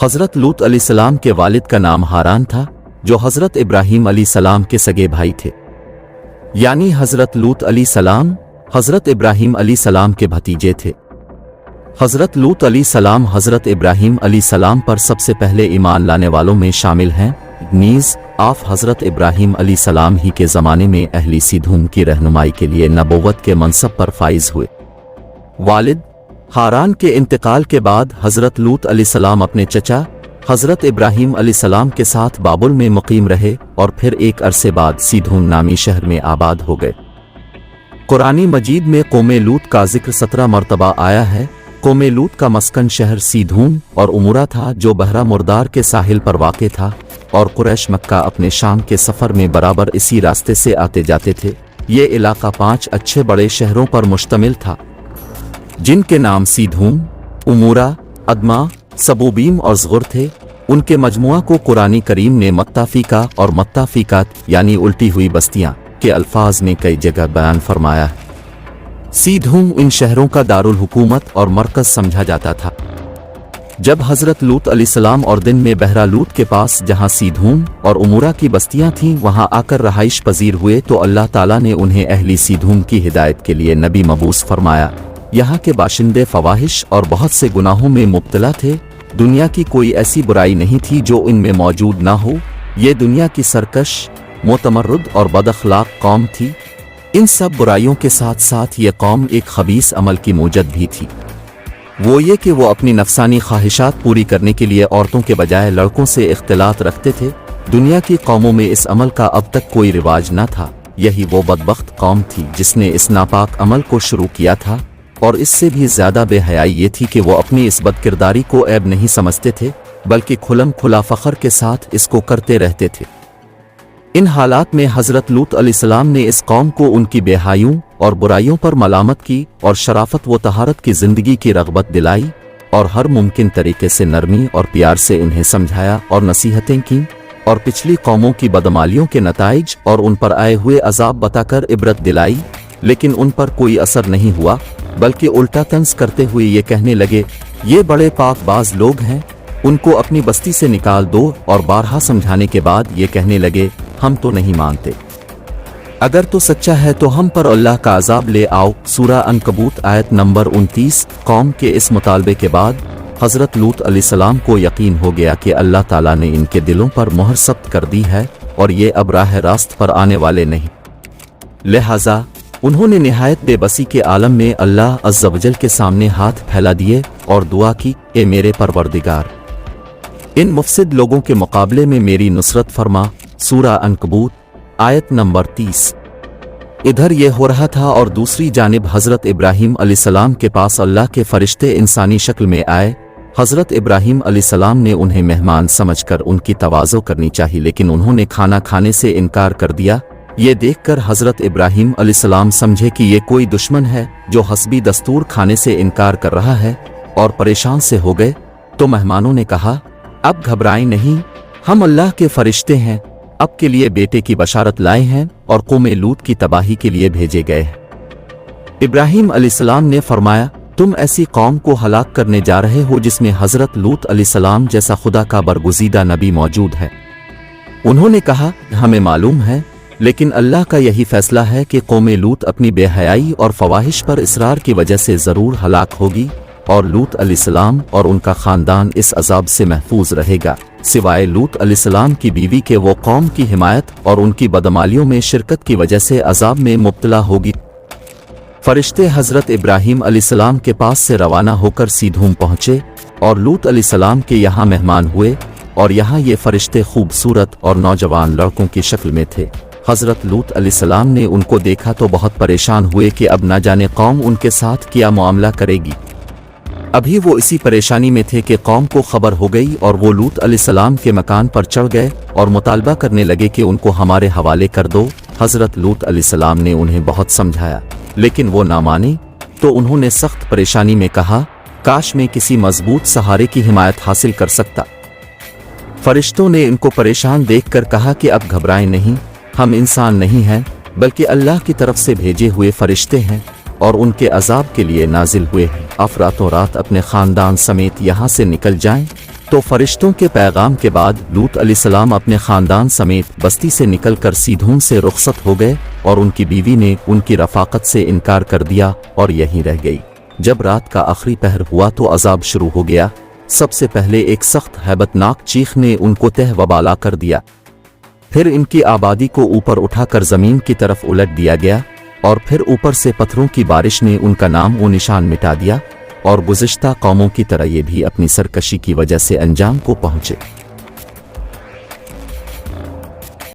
हज़रत लूत अलैहिस्सलाम के वालिद का नाम हारान था, जो हज़रत इब्राहीम अलैहिस्सलाम के सगे भाई थे। यानी हज़रत लूत अलैहिस्सलाम हज़रत इब्राहीम अलैहिस्सलाम के भतीजे थे। हज़रत लूत अलैहिस्सलाम हज़रत इब्राहीम अलैहिस्सलाम पर सबसे पहले ईमान लाने वालों में शामिल हैं। नीज़ आप हज़रत इब्राहीम अलैहिस्सलाम ही के ज़माने में अहली सीधूम की रहनुमाई के लिए नबूवत के मनसब पर फाइज हुए। वालिद हारान के इंतकाल के बाद हज़रत लूत अलैहिस्सलाम अपने चचा हज़रत इब्राहीम अलैहिस्सलाम के साथ बाबुल में मुकीम रहे और फिर एक अरसे बाद सीधूम नामी शहर में आबाद हो गए। कुरानी मजीद में कौमे लूत का जिक्र 17 मरतबा आया है। कौमे लूत का मस्कन शहर सीधूम और उमुरा था, जो बहरा मुर्दार के साहिल पर वाक़े था, और कुरैश मक्का अपने शाम के सफ़र में बराबर इसी रास्ते से आते जाते थे। ये इलाका 5 अच्छे बड़े शहरों पर मुश्तमिल था, जिनके नाम सीधूम, उमुरा, अदमा, सबूबीम और ज़ुग़ुर थे। उनके मजमुआ को कुरानी करीम ने मत्ताफ़ीका और मत्ताफ़ीकात यानी उल्टी हुई बस्तियां के अल्फाज में कई जगह बयान फरमाया है। सीधूम इन शहरों का दारुल हुकूमत और मरकज़ समझा जाता था। जब हज़रत लूत अलैहिस्सलाम और दिन में बहरा लूत के पास जहां सीधूम और उमुरा की बस्तियां थीं वहां आकर रहाइश पजीर हुए तो अल्लाह ताला ने उन्हें अहली सीधूम की हिदायत के लिए नबी मबूस फरमाया। यहाँ के बाशिंदे फवाहिश और बहुत से गुनाहों में मुब्तला थे। दुनिया की कोई ऐसी बुराई नहीं थी जो इनमें मौजूद ना हो। ये दुनिया की सरकश, मुतमर्रुद और बदअखलाक कौम थी। इन सब बुराइयों के साथ साथ ये कौम एक खबीस अमल की मूजद भी थी। वो ये कि वो अपनी नफसानी ख्वाहिशात पूरी करने के लिए औरतों के बजाय लड़कों से इख्तिलात रखते थे। दुनिया की कौमों में इस अमल का अब तक कोई रिवाज न था। यही वो बदबख्त कौम थी जिसने इस नापाक अमल को शुरू किया था, और इससे भी ज़्यादा बेहयाई ये थी कि वो अपनी इस बदकिरदारी को ऐब नहीं समझते थे, बल्कि खुलम खुला फ़ख्र के साथ इसको करते रहते थे। इन हालात में हज़रत लूत अलैहिस्सलाम ने इस कौम को उनकी बेहाइयों और बुराइयों पर मलामत की और शराफत व तहारत की ज़िंदगी की रग़बत दिलाई, और हर मुमकिन तरीके से नरमी और प्यार से उन्हें समझाया और नसीहतें की, और पिछली कौमों की बदमालियों के नताइज और उन पर आए हुए अजाब बताकर इबरत दिलाई। लेकिन उन पर कोई असर नहीं हुआ, बल्कि उल्टा तंज करते हुए ये कहने लगे, ये बड़े पाकबाज लोग हैं, उनको अपनी बस्ती से निकाल दो। और बारहा समझाने के बाद ये कहने लगे, हम तो नहीं मानते, अगर तो सच्चा है तो हम पर अल्लाह का अजाब ले आओ। सूरा अनकबूत आयत नंबर 29। कौम के इस मुतालबे के बाद हज़रत लूत अलैहिस्सलाम को यकीन हो गया कि अल्लाह ताला ने इनके दिलों पर मोहर सख्त कर दी है और ये अब राह रास्त पर आने वाले नहीं। लिहाजा उन्होंने निहायत बेबसी के आलम में अल्लाह अज़्ज़ा वजल के सामने हाथ फैला दिए और दुआ की, ए मेरे परवरदिगार, इन मुफसिद लोगों के मुकाबले में मेरी नुसरत फरमा। सूरा अनकबूत आयत नंबर 30। इधर ये हो रहा था और दूसरी जानिब हज़रत इब्राहीम अलैहिस्सलाम के पास अल्लाह के फरिश्ते इंसानी शक्ल में आए। हज़रत इब्राहीम अलैहिस्सलाम ने उन्हें मेहमान समझकर उनकी तवाज़ो करनी चाहिए, लेकिन उन्होंने खाना खाने से इनकार कर दिया। ये देखकर हज़रत इब्राहीम अलैहिस्सलाम समझे कि ये कोई दुश्मन है जो हस्बी दस्तूर खाने से इनकार कर रहा है, और परेशान से हो गए। तो मेहमानों ने कहा, अब घबराएं नहीं, हम अल्लाह के फरिश्ते हैं, अब के लिए बेटे की बशारत लाए हैं और कौमे लूत की तबाही के लिए भेजे गए हैं। इब्राहीम अलैहिस्सलाम ने फरमाया, तुम ऐसी कौम को हलाक करने जा रहे हो जिसमें हज़रत लूत अलैहिस्सलाम जैसा खुदा का बरगुज़ीदा नबी मौजूद है। उन्होंने कहा, हमें मालूम है, लेकिन अल्लाह का यही फैसला है कि कौमे लूत अपनी बेहयाई और फवाहिश पर इसरार की वजह से ज़रूर हलाक होगी, और लूत अलैहिस्सलाम और उनका ख़ानदान इस अजाब से महफूज रहेगा, सिवाय लूत अलैहिस्सलाम की बीवी के वो कौम की हिमायत और उनकी बदमालियों में शिरकत की वजह से अजाब में मुब्तला होगी। फरिश्ते हज़रत इब्राहीम अलैहिस्सलाम के पास से रवाना होकर सीधूम पहुँचे और लूत अलैहिस्सलाम के यहाँ मेहमान हुए, और यहाँ ये फरिश्ते खूबसूरत और नौजवान लड़कों की शक्ल में थे। हज़रत लूत अलैहिस्सलाम ने उनको देखा तो बहुत परेशान हुए कि अब न जाने कौम उनके साथ क्या मामला करेगी। अभी वो इसी परेशानी में थे कि कौम को खबर हो गई और वो लूत अलैहिस्सलाम के मकान पर चढ़ गए और मुतालबा करने लगे कि उनको हमारे हवाले कर दो। हज़रत लूत अलैहिस्सलाम ने उन्हें बहुत समझाया, लेकिन वो ना माने, तो उन्होंने सख्त परेशानी में कहा, काश मैं किसी मजबूत सहारे की हिमायत हासिल कर सकता। फरिश्तों ने इनको परेशान देखकर कहा कि अब घबराएं नहीं, हम इंसान नहीं हैं बल्कि अल्लाह की तरफ से भेजे हुए फरिश्ते हैं और उनके अजाब के लिए नाजिल हुए हैं। आप रातों रात अपने ख़ानदान समेत यहाँ से निकल जाएं تو فرشتوں کے پیغام کے بعد لوط علیہ السلام اپنے خاندان سمیت بستی سے نکل کر سیدھون سے رخصت ہو گئے، اور ان کی بیوی نے ان کی رفاقت سے انکار کر دیا اور یہیں رہ گئی۔ جب رات کا آخری پہر ہوا تو عذاب شروع ہو گیا۔ سب سے پہلے ایک سخت ہیبت ناک چیخ نے ان کو تہ و بالا کر دیا، پھر ان کی آبادی کو اوپر اٹھا کر زمین کی طرف الٹ دیا گیا، اور پھر اوپر سے پتھروں کی بارش نے ان کا نام و نشان مٹا دیا، اور گزشتہ قوموں کی طرح یہ بھی اپنی سرکشی کی وجہ سے انجام کو پہنچے۔